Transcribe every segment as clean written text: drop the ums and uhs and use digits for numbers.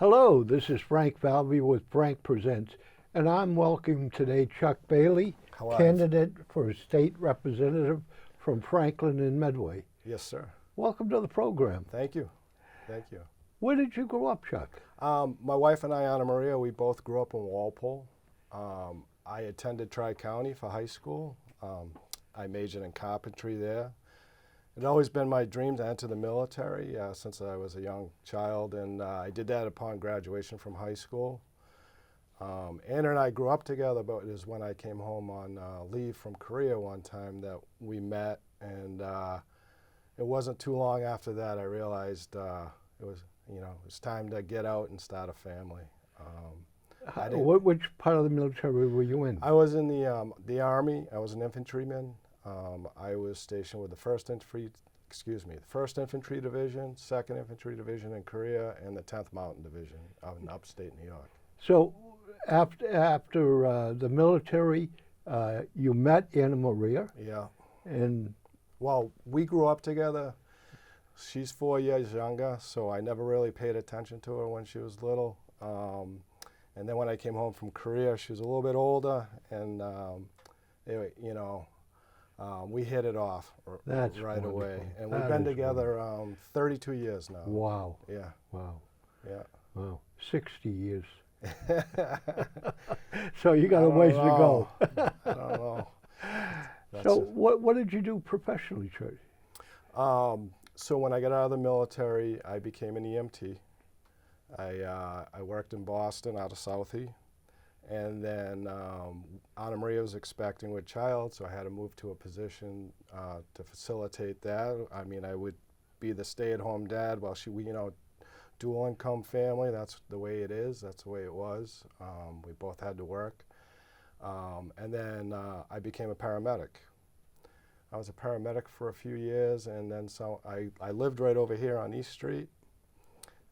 Hello, this is Frank Valby with Frank Presents, and I'm welcoming today Chuck Bailey, How are you? candidate for state representative from Franklin and Medway. Yes, sir. Welcome to the program. Thank you. Thank you. Where did you grow up, Chuck? My wife and I, Anna Maria, we both grew up in Walpole. I attended Tri-County for high school. I majored in carpentry there. It had always been my dream to enter the military since I was a young child, and I did that upon graduation from high school. Anna and I grew up together, but it was when I came home on leave from Korea one time that we met, and it wasn't too long after that I realized it was time to get out and start a family. Which part of the military were you in? I was in the Army. I was an infantryman. I was stationed with the First Infantry Division, 2nd Infantry Division in Korea, and the 10th Mountain Division out in upstate New York. So after the military, you met Anna Maria, Yeah. and Well, we grew up together. She's 4 years younger, so I never really paid attention to her when she was little. And then when I came home from Korea, she was a little bit older, and we hit it off That's right wonderful. away. And we've That been is together 32 years now. wow, Yeah, wow, yeah. wow, 60 years. So you got a ways to go. I don't know. So what did you do professionally, Chuck? So when I got out of the military, I became an EMT. I worked in Boston out of Southie, and then Anna Maria was expecting with child, so I had to move to a position to facilitate that. I mean, I would be the stay-at-home dad while dual income family. That's the way it is. That's the way it was. We both had to work, and then I became a paramedic. I was a paramedic for a few years, and then I lived right over here on East Street.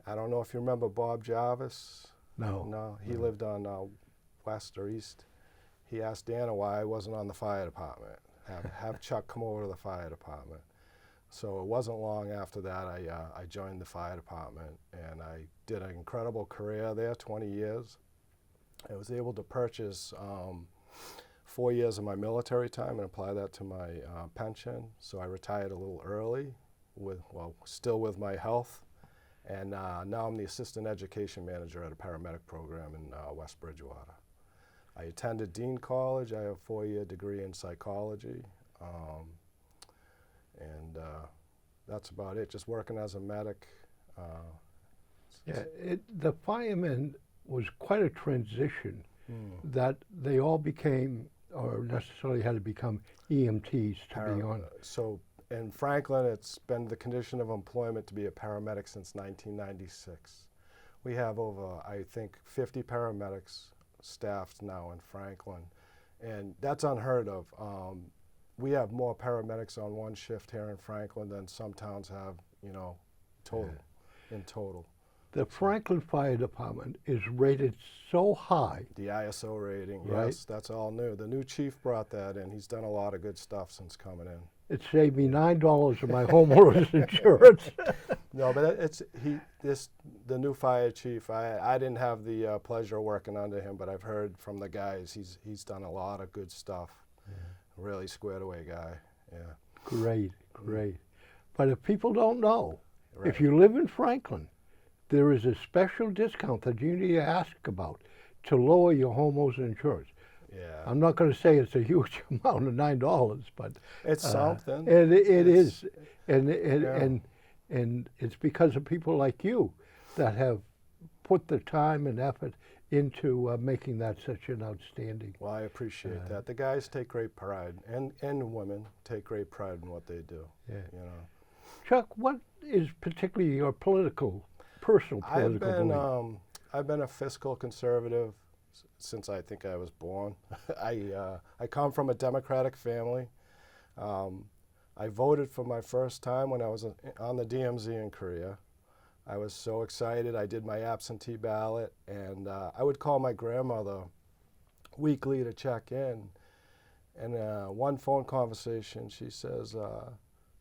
I don't know if you remember Bob Jarvis. No. No, he lived on West or East. He asked Anna why I wasn't on the fire department. Have Chuck come over to the fire department. So it wasn't long after that I joined the fire department, and I did an incredible career there, 20 years. I was able to purchase 4 years of my military time and apply that to my pension. So I retired a little early, still with my health. And now I'm the assistant education manager at a paramedic program in West Bridgewater. I attended Dean College. I have a 4-year degree in psychology. And that's about it, just working as a medic. Yeah, the firemen was quite a transition that they all became, or necessarily had to become EMTs to be on. So in Franklin, it's been the condition of employment to be a paramedic since 1996. We have over, I think, 50 paramedics staffed now in Franklin, and that's unheard of. We have more paramedics on one shift here in Franklin than some towns have, in total. The Franklin Fire Department is rated so high. The ISO rating, Right. yes, that's all new. The new chief brought that in. He's done a lot of good stuff since coming in. It saved me $9 of my homeowner's insurance. No, but the new fire chief. I didn't have the pleasure of working under him, but I've heard from the guys he's done a lot of good stuff. Yeah. Really squared away guy. Yeah. Great, great. But if people don't know, Right. if you live in Franklin, there is a special discount that you need to ask about to lower your homeowner's insurance. Yeah. I'm not going to say it's a huge amount of $9, but It's something. It is, and Yeah. and it's because of people like you that have put the time and effort into making that such an outstanding. Well, I appreciate that. The guys take great pride, and women take great pride in what they do. Yeah. You know. Chuck, what is particularly your personal political belief? I've been a fiscal conservative since I think I was born. I come from a Democratic family. I voted for my first time when I was on the DMZ in Korea. I was so excited. I did my absentee ballot, and I would call my grandmother weekly to check in. And one phone conversation, she says,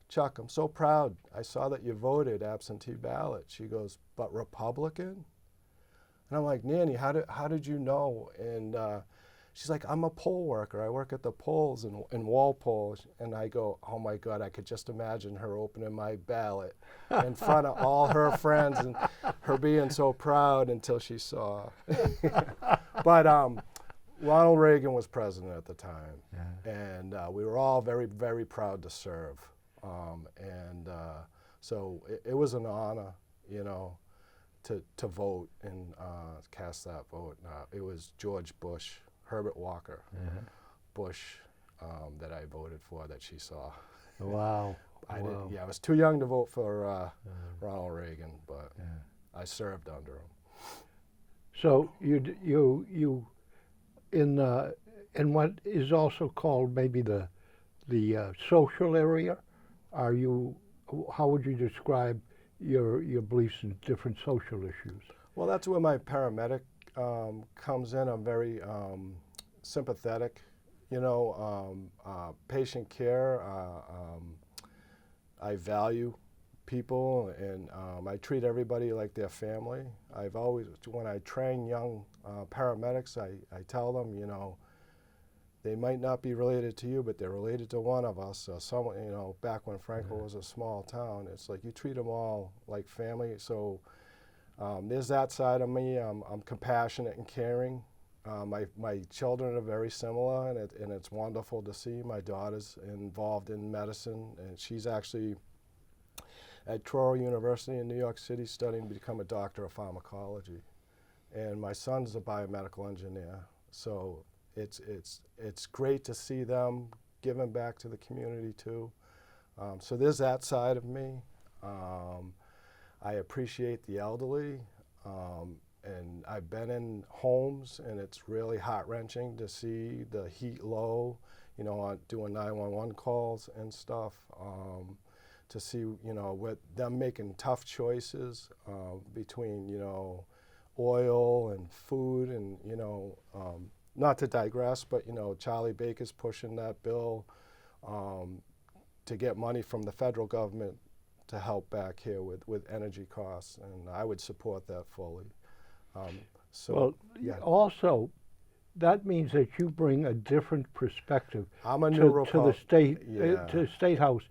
Chuck, I'm so proud. I saw that you voted absentee ballot. She goes, but Republican? And I'm like, Nanny, how did you know? And she's like, I'm a poll worker. I work at the polls in Walpole. And I go, oh my God, I could just imagine her opening my ballot in front of all her friends and her being so proud until she saw. But Ronald Reagan was president at the time. Yeah. And we were all very, very proud to serve. So it was an honor, you know, to vote and cast that vote. It was George Bush, Herbert Walker Bush that I voted for, that she saw. Wow. I Wow. didn't. Yeah, I was too young to vote for Ronald Reagan, but I served under him. So you in what is also called maybe the social area, are you? How would you describe your beliefs in different social issues? Well, that's where my paramedic comes in. I'm very sympathetic, you know, patient care. I value people, and I treat everybody like their family. I've always, when I train young paramedics, I tell them, you know, they might not be related to you, but they're related to one of us. Someone, you know, back when Franklin was a small town, it's like you treat them all like family. So there's that side of me. I'm compassionate and caring. My children are very similar, and it's wonderful to see. My daughter's involved in medicine, and she's actually at Truro University in New York City studying to become a doctor of pharmacology. And my son's a biomedical engineer. So it's great to see them giving back to the community too. So there's that side of me. I appreciate the elderly, and I've been in homes, and it's really heart-wrenching to see the heat low, you know, doing 911 calls and stuff, to see, you know, with them making tough choices between, you know, oil and food, and, you know, not to digress, but, you know, Charlie Baker's pushing that bill to get money from the federal government to help back here with energy costs, and I would support that fully. Well, also, that means that you bring a different perspective I'm a to the state to the state house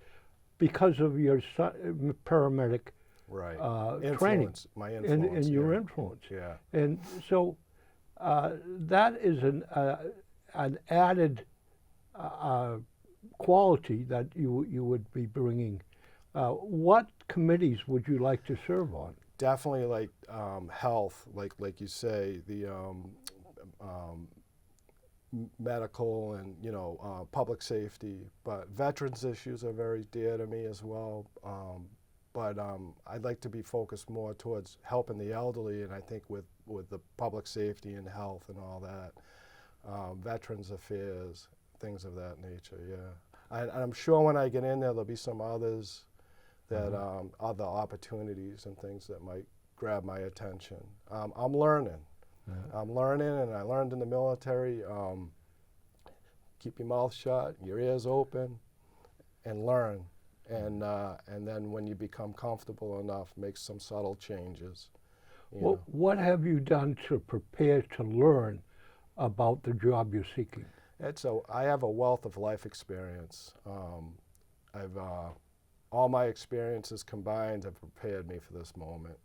because of your paramedic right. training, my influence, and your influence. Yeah. And so that is an added quality that you would be bringing. What committees would you like to serve on? Definitely, like health, like you say, the medical and, you know, public safety. But veterans issues are very dear to me as well. But I'd like to be focused more towards helping the elderly, and I think with the public safety and health and all that, veterans affairs, things of that nature. Yeah, and I'm sure when I get in there, there'll be some others that other opportunities and things that might grab my attention. I'm learning. I'm learning, and I learned in the military. Keep your mouth shut, your ears open, and learn. And then when you become comfortable enough, make some subtle changes. Well, what have you done to prepare to learn about the job you're seeking? I have a wealth of life experience. All my experiences combined have prepared me for this moment,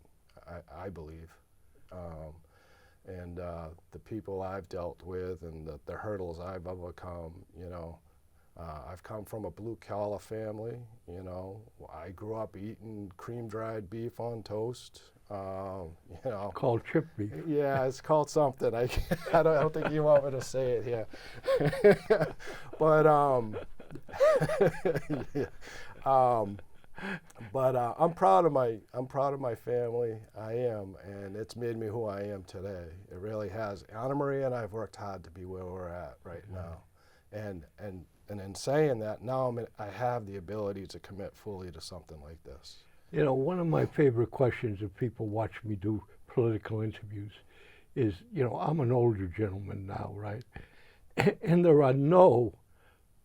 I believe. And the people I've dealt with and the hurdles I've overcome, you know. I've come from a blue-collar family, you know. I grew up eating cream-dried beef on toast, you know. Called chip beef. Yeah, it's called something. I don't think you want me to say it here. But I'm proud of my family. I am, and it's made me who I am today. It really has. Anna Maria and I have worked hard to be where we're at right now, and in saying that, now I have the ability to commit fully to something like this. You know, one of my favorite questions if people watch me do political interviews is, you know, I'm an older gentleman now, right? And there are no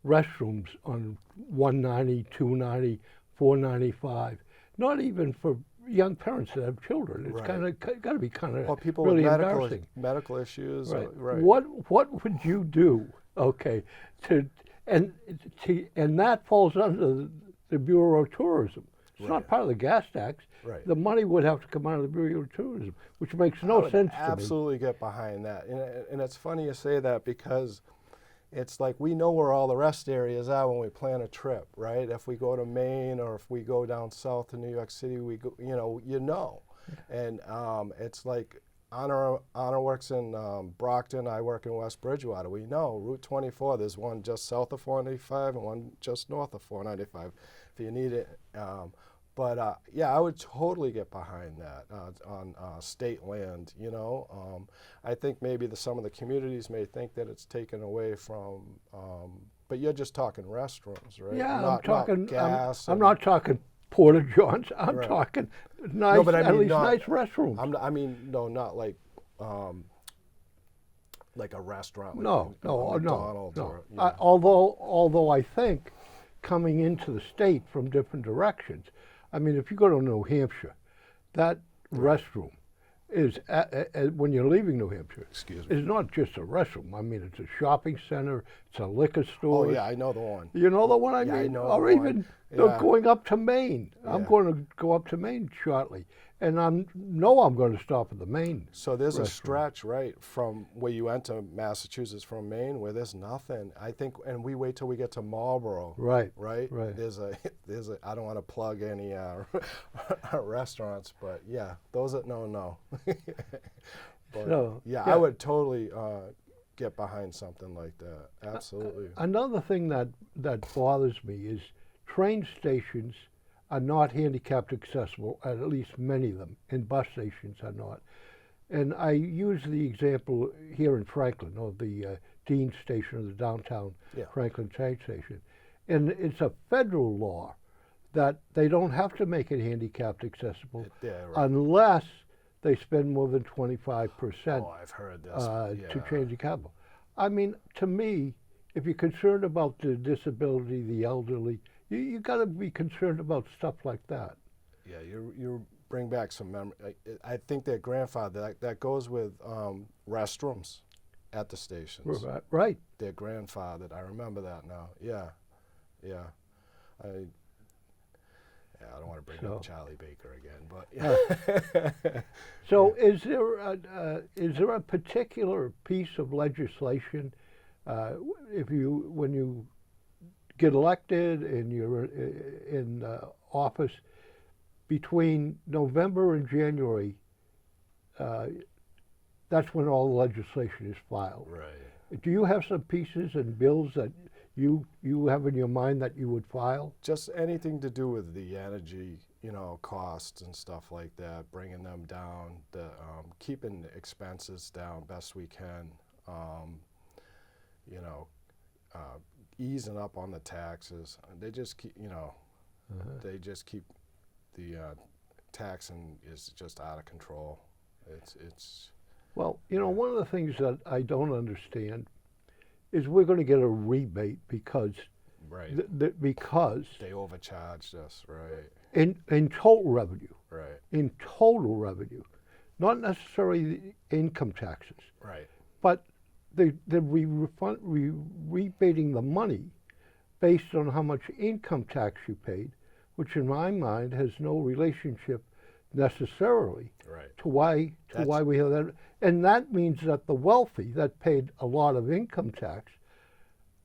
restrooms on 190, 290, 495, not even for young parents that have children. It's Right. kind of got to be kind of Or people really with embarrassing. medical issues. Right. Right. What would you do? Okay, to and and that falls under the Bureau of Tourism. It's not Right. part of the gas tax. Right. The money would have to come out of the Bureau of Tourism, which makes I no would sense to me. absolutely get behind that. And it's funny you say that because it's like we know where all the rest areas are when we plan a trip, right? If we go to Maine or if we go down south to New York City, we go, you know. And it's like Honor works in Brockton, I work in West Bridgewater. We know Route 24, there's one just south of 495 and one just north of 495 if you need it. But yeah, I would totally get behind that on state land. I think maybe some of the communities may think that it's taken away from, but you're just talking restaurants, right? Yeah, not, I'm talking. not gas. I'm not talking porta johns. I'm Right. talking nice, but I at mean least not- nice restrooms. I mean, no, not like a restaurant. Like No, a no, McDonald's no. Or, Although I think coming into the state from different directions, I mean, if you go to New Hampshire, that restroom is when you're leaving New Hampshire. Excuse me. Is not just a restroom. I mean, it's a shopping center. It's a liquor store. Oh yeah, I know the one. You know the one I Yeah, I mean? know Or the one. even Yeah. going up to Maine. I'm Yeah. going to go up to Maine shortly. And I'm going to stop at the Maine. So there's a restaurant. stretch, right, from where you enter Massachusetts from Maine where there's nothing. I think, and we wait till we get to Marlboro. Right. Right. Right. There's a. I don't want to plug any restaurants, but yeah, those are no. But, So, yeah, yeah. I would totally get behind something like that. Absolutely. Another thing that bothers me is train stations are not handicapped accessible, at least many of them, and bus stations are not. And I use the example here in Franklin of the Dean Station, or the downtown Yeah. Franklin train station. And it's a federal law that they don't have to make it handicapped accessible Yeah, right. unless they spend more than 25% Oh, I've heard this. to Yeah. change the cable. I mean, to me, if you're concerned about the disability, the elderly, you got to be concerned about stuff like that. Yeah, you bring back some memory. I think their grandfather, that goes with restrooms at the stations. Right. Their grandfathered. I remember that now. Yeah, yeah. I don't want to bring up Charlie Baker again, but yeah. So, is there a particular piece of legislation, when you get elected and you're in office, between November and January, that's when all the legislation is filed. Right. Do you have some pieces and bills that you have in your mind that you would file? Just anything to do with the energy, costs and stuff like that, bringing them down, keeping the expenses down best we can, easing up on the taxes. They just keep, they just keep the taxing is just out of control. It's. Well, one of the things that I don't understand is we're going to get a rebate because Right. because They overcharged us, right? in total revenue, Right. in total revenue, not necessarily the income taxes, Right. but they're rebating the money based on how much income tax you paid, which in my mind has no relationship necessarily Right. to why we have that. And that means that the wealthy that paid a lot of income tax,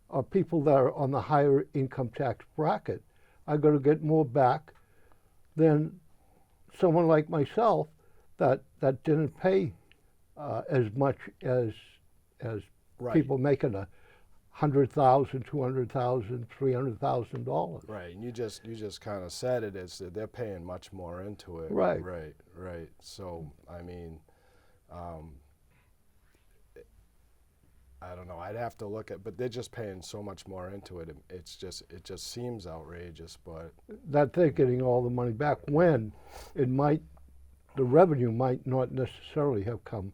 or people that are on the higher income tax bracket, are going to get more back than someone like myself that didn't pay as much as Right. people making $100,000, $200,000, $300,000. Right, and you just kind of said it is that they're paying much more into it. Right. Right. So I mean, I don't know. I'd have to look at, but they're just paying so much more into it. It just seems outrageous. But That they're getting all the money back when the revenue might not necessarily have come,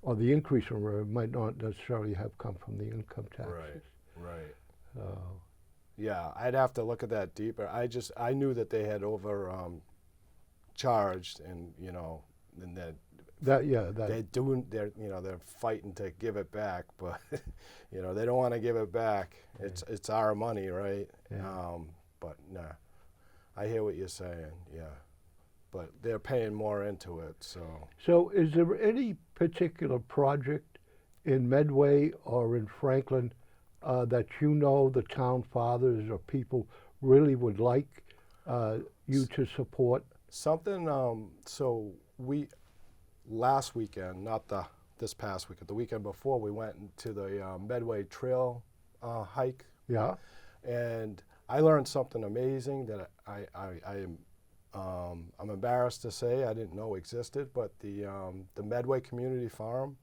or the increase in revenue might not necessarily have come from the income taxes. right. Uh, Yeah, I'd have to look at that deeper. I knew that they had charged, and and then That they're fighting to give it back, but they don't want to give it back. It's our money, right? Yeah. But nah, I hear what you're saying. Yeah, but they're paying more into it, so. So is there any particular project in Medway or in Franklin that the town fathers or people really would like you to support? Something. So we last weekend, not this past weekend, the weekend before, we went to the Medway Trail hike, Yeah. and I learned something amazing that I'm embarrassed to say I didn't know existed. But the Medway Community Farm.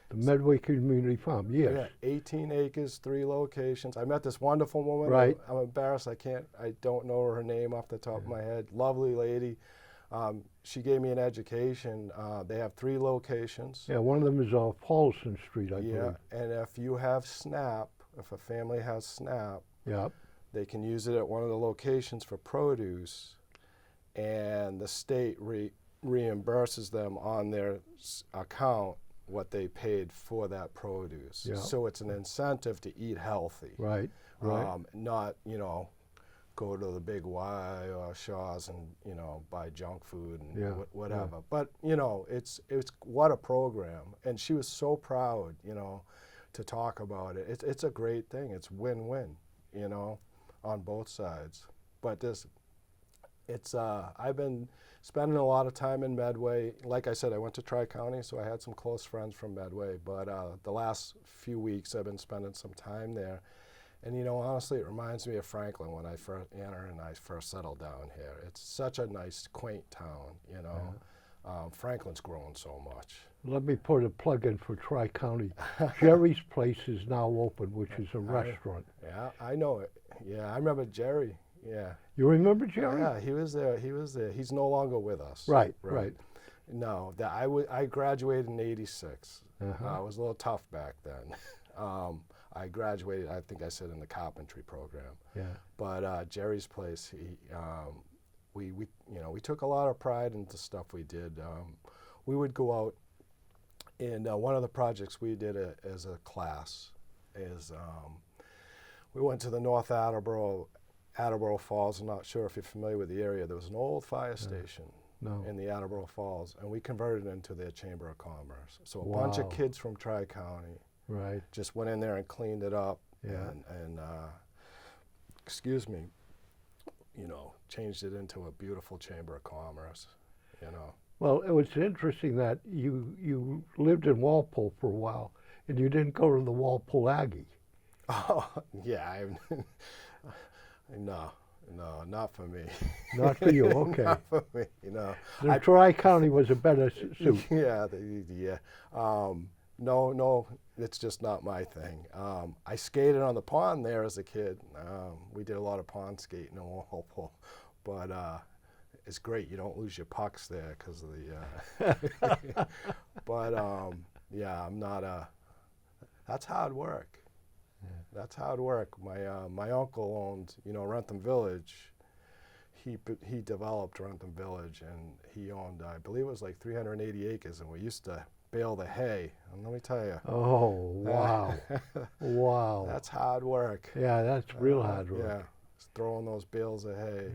The Medway Community Farm, yes. Yeah, 18 acres, 3 locations. I met this wonderful woman. Right. I'm embarrassed. I don't know her name off the top of my head. Lovely lady. She gave me an education. They have 3 locations. Yeah, one of them is off Paulson Street, I Yeah, believe. and if you have SNAP, if a family has SNAP, Yeah. they can use it at one of the locations for produce, and the state reimburses them on their account what they paid for that produce. Yeah. So it's an incentive to eat healthy. Right. Right. Not, go to the Big Y or Shaw's and, buy junk food and Yeah, whatever. yeah. But, it's what a program. And she was so proud, to talk about it. It's a great thing. It's win-win, on both sides. But I've been spending a lot of time in Medway. Like I said, I went to Tri-County, so I had some close friends from Medway. But the last few weeks, I've been spending some time there. And, honestly, it reminds me of Franklin when Anna and I first settled down here. It's such a nice, quaint town, Franklin's grown so much. Let me put a plug in for Tri-County. Jerry's Place is now open, which is a restaurant. Yeah, I know it. Yeah, I remember Jerry. Yeah. You remember Jerry? Yeah, he was there. He's no longer with us. Right. No, I graduated in '86. Uh-huh. It was a little tough back then. I graduated, I think I said, in the carpentry program. Yeah. But Jerry's Place, we took a lot of pride in the stuff we did. We would go out, and one of the projects we did as a class is we went to the North Attleboro Falls. I'm not sure if you're familiar with the area. There was an old fire station in the Attleboro Falls, and we converted it into their Chamber of Commerce. So a bunch of kids from Tri-County just went in there and cleaned it up and changed it into a beautiful Chamber of Commerce, Well, it was interesting that you lived in Walpole for a while, and you didn't go to the Walpole Aggie. Oh, yeah. No, not for me. Not for you, okay. Not for me, The Tri-County was a better suit. Yeah. No, it's just not my thing. I skated on the pond there as a kid. We did a lot of pond skating in Walpole, but it's great. You don't lose your pucks there because of the. But yeah, I'm not a. That's hard work. Yeah. That's hard work. My uncle owned, Wrentham Village. He developed Wrentham Village, and he owned, I believe it was like 380 acres, and we used to bale the hay. And let me tell you. Oh, wow. Wow. That's hard work. Yeah, that's real hard work. Yeah, just throwing those bales of hay.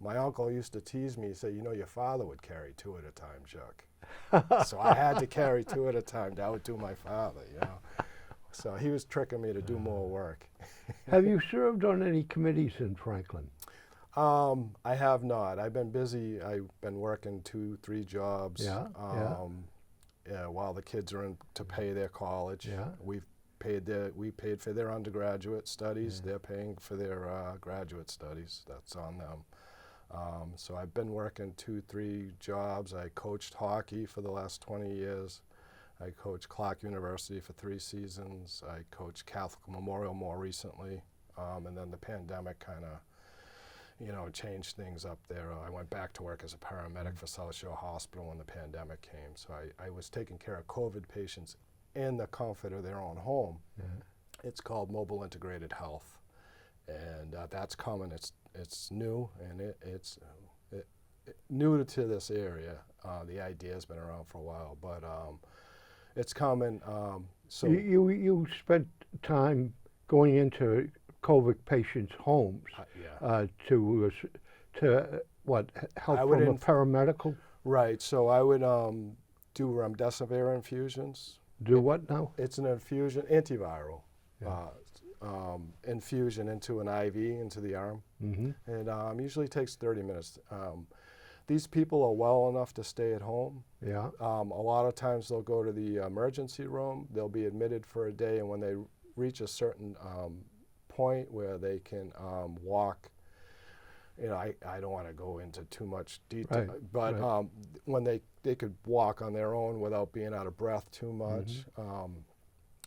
My uncle used to tease me. He said, your father would carry 2 at a time, Chuck. So I had to carry 2 at a time. That would do my father, So he was tricking me to do more work. Have you served on any committees in Franklin? I have not. I've been busy. I've been working 2-3 jobs. While the kids are in to pay their college. Yeah. We paid for their undergraduate studies. They're paying for their graduate studies. That's on them. So I've been working 2-3 jobs. I coached hockey for the last 20 years. I coached Clark University for 3 seasons. I coached Catholic Memorial more recently. And then the pandemic kind of, changed things up there. I went back to work as a paramedic for South Shore Hospital when the pandemic came. So I was taking care of COVID patients in the comfort of their own home. It's called Mobile Integrated Health. And that's coming. It's new, and new to this area. The idea has been around for a while, but it's coming. So You spent time going into COVID patients' homes yeah. to what, help I would from a paramedical? Right. So I would do remdesivir infusions. Do what now? It's an infusion, antiviral Yeah. infusion into an IV into the arm. Mm-hmm. And usually takes 30 minutes. These people are well enough to stay at home. Yeah. A lot of times they'll go to the emergency room. They'll be admitted for a day, and when they reach a certain point where they can walk, I don't want to go into too much detail, Right, but right. when they could walk on their own without being out of breath too much,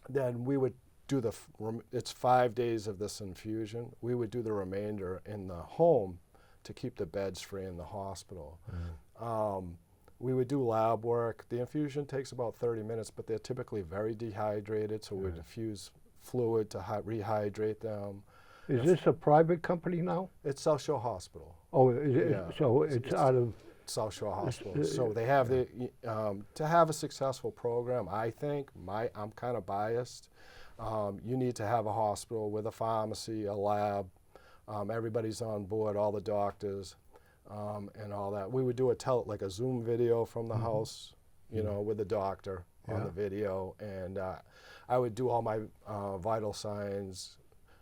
then we would do it's 5 days of this infusion. We would do the remainder in the home to keep the beds free in the hospital. We would do lab work. The infusion takes about 30 minutes, but they're typically very dehydrated, so we'd infuse fluid to rehydrate them. Is this a private company now? It's South Shore Hospital. Oh, is it, Yeah. so it's out of, South Shore Hospital. So they have to have a successful program, I think, I'm kind of biased, you need to have a hospital with a pharmacy, a lab, everybody's on board, all the doctors, and all that. We would do like a Zoom video from the house, with the doctor on the video, and I would do all my vital signs,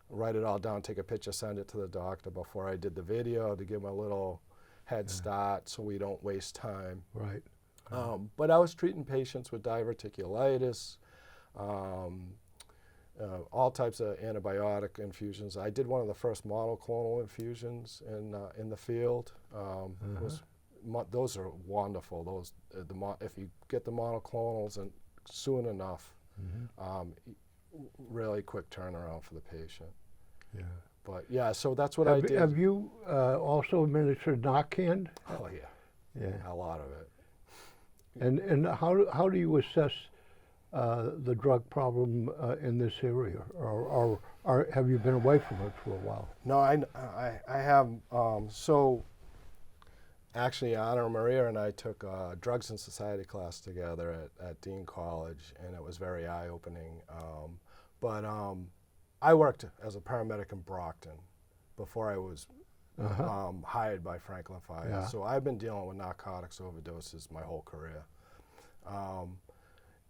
write it all down, take a picture, send it to the doctor before I did the video to give him a little head start so we don't waste time. right. But I was treating patients with diverticulitis, all types of antibiotic infusions. I did one of the first monoclonal infusions in the field. Those are wonderful. Those if you get the monoclonals and soon enough, really quick turnaround for the patient. Yeah. But yeah, so that's what I did. Have you also administered Narcan? Oh yeah, Yeah. a lot of it. And how do you assess the drug problem in this area, or have you been away from it for a while? No, I have. So actually, Anna Maria and I took a Drugs and Society class together at Dean College, and it was very eye-opening. But I worked as a paramedic in Brockton before I was hired by Franklin Fire. Yeah. So I've been dealing with narcotics overdoses my whole career.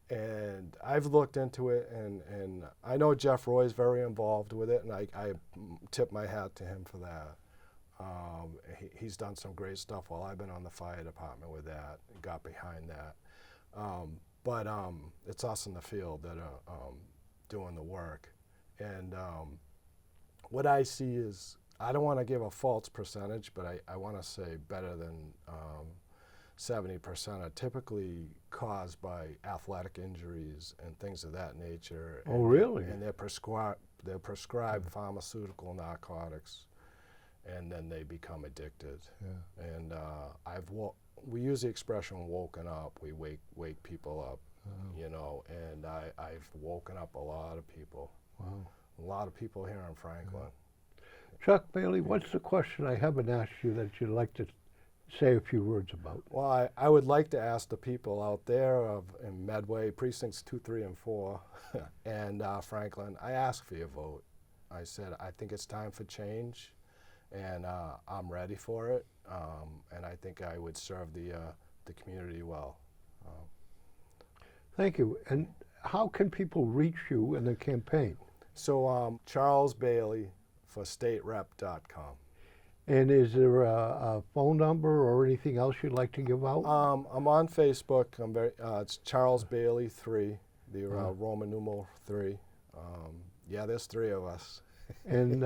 And I've looked into it, and I know Jeff Roy's very involved with it, and I tip my hat to him for that. He's done some great stuff while I've been on the fire department with that, and got behind that. But it's us in the field that are doing the work. And what I see is, I don't want to give a false percentage, but I want to say better than 70% are typically caused by athletic injuries and things of that nature. Oh, really? And they're prescribed pharmaceutical narcotics, and then they become addicted. Yeah. And we use the expression "woken up." We wake people up, and I've woken up a lot of people. Wow. A lot of people here in Franklin. Chuck Bailey, what's the question I haven't asked you that you'd like to say a few words about? Well, I would like to ask the people out there in Medway, precincts 2, 3, and 4, and Franklin, I ask for your vote. I said, I think it's time for change, and I'm ready for it, and I think I would serve the community well. Thank you. And how can people reach you in the campaign? So Charles Bailey for staterep.com. And is there a phone number or anything else you'd like to give out? I'm on Facebook. It's Charles Bailey 3, the Roman numeral 3. Yeah, there's 3 of us. And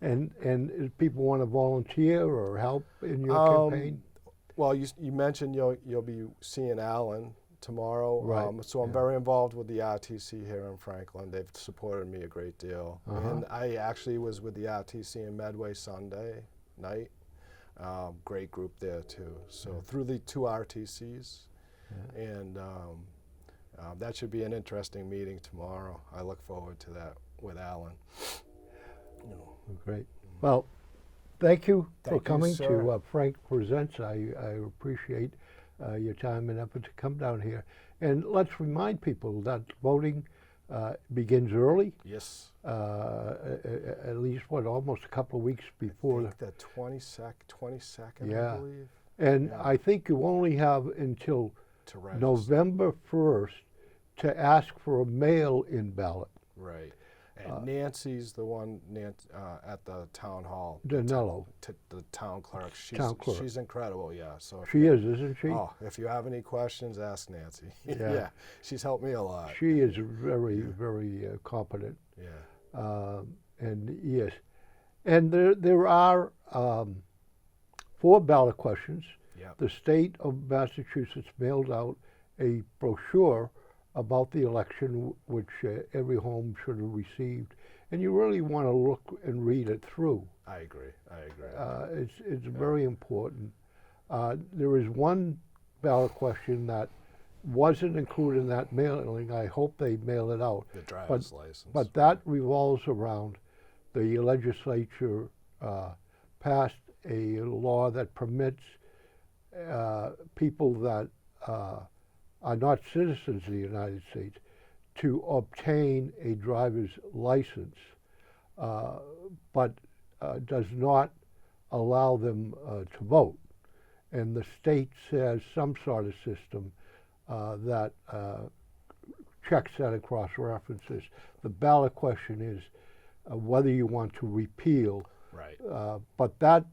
if people want to volunteer or help in your campaign? Well, you mentioned you'll be seeing Alan tomorrow. Right. So I'm very involved with the RTC here in Franklin. They've supported me a great deal. And I actually was with the RTC in Medway Sunday night. Great group there too. So through the 2 RTCs. And that should be an interesting meeting tomorrow. I look forward to that with Alan. Great. Well, thank you for Thank you, coming sir. to Frank Presents. I appreciate your time and effort to come down here. And let's remind people that voting begins early, Yes. at least, almost a couple of weeks I before. think the 22nd, Yeah. I believe, And Yeah. I think you only have until to register. November 1st to ask for a mail-in ballot. Right. And Nancy's the one at the town hall. Danello. The town clerk. Town clerk. She's incredible, yeah. So if She you- is, isn't she? Oh, if you have any questions, ask Nancy. Yeah. Yeah. She's helped me a lot. She is very, very competent. Yeah. And yes, and there are 4 ballot questions. Yeah. The state of Massachusetts mailed out a brochure about the election, which every home should have received, and you really want to look and read it through. I agree. It's very important. There is one ballot question that wasn't included in that mailing. I hope they mail it out. The driver's license. But that revolves around the legislature passed a law that permits people that are not citizens of the United States to obtain a driver's license, but does not allow them to vote. And the state says some sort of system that checks that and cross-references. The ballot question is whether you want to repeal, Right. but that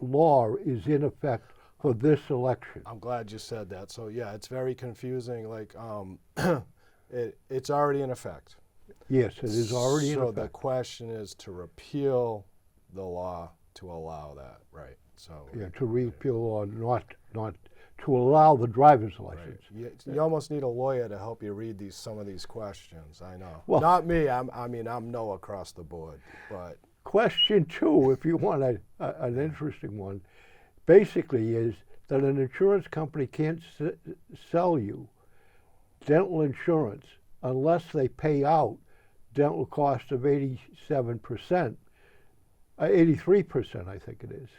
law is in effect for this election. I'm glad you said that. So yeah, it's very confusing. Like, it's already in effect. Yes, it is already in So the effect. question is to repeal the law to allow that, right? So Yeah, to repeal or not to allow the driver's right. license. You almost need a lawyer to help you read some of these questions. I know. Well- Not me. I'm no across the board, but Question 2, if you want an interesting one, basically is that an insurance company can't sell you dental insurance unless they pay out dental cost of 87%, 83%, I think it is,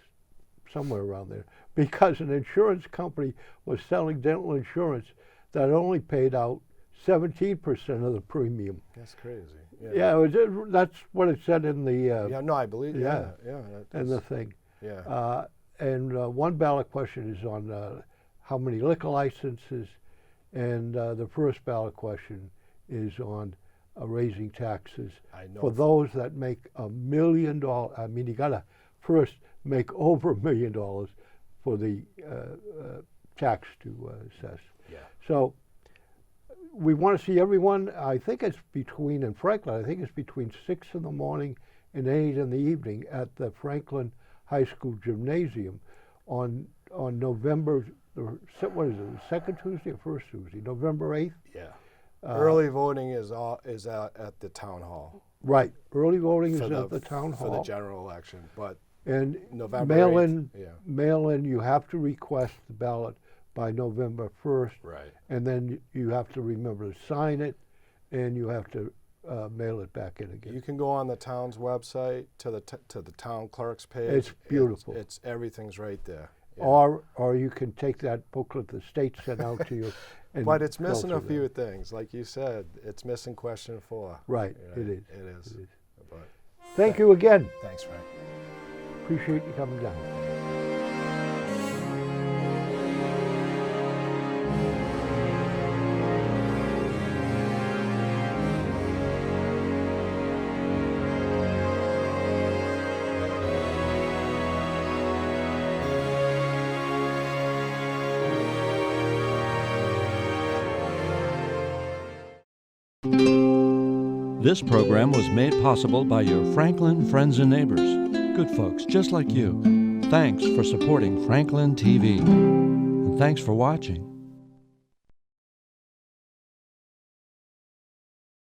somewhere around there, because an insurance company was selling dental insurance that only paid out 17% of the premium. that's crazy. Yeah, that's what it said in the Yeah. No, I believe. Yeah. Yeah. in the thing. Yeah. And one ballot question is on how many liquor licenses, and the first ballot question is on raising taxes I know. for those that make $1 million. I mean, you gotta first make over $1 million for the tax to assess. Yeah. So we want to see everyone. I think it's between, in Franklin, I think it's between 6 in the morning and 8 in the evening at the Franklin High School Gymnasium on November, what is it, the second Tuesday or first Tuesday? November 8th? Yeah. Early voting is at the town hall. Right. Early voting is for at the town for the hall. general election, but And November mail 8th, in, yeah. mail in, you have to request the ballot by November 1st. Right. And then you have to remember to sign it, and you have to mail it back in again. You can go on the town's website to the town clerk's page. It's beautiful. It's everything's right there. Yeah. Or you can take that booklet the state sent out to you. And But it's go missing a through few that. things, like you said. It's missing question 4. Right, Yeah, it is. It is. It is. But Thank you again. thanks, Frank. Appreciate you coming down. This program was made possible by your Franklin friends and neighbors, good folks just like you. Thanks for supporting Franklin TV. And thanks for watching.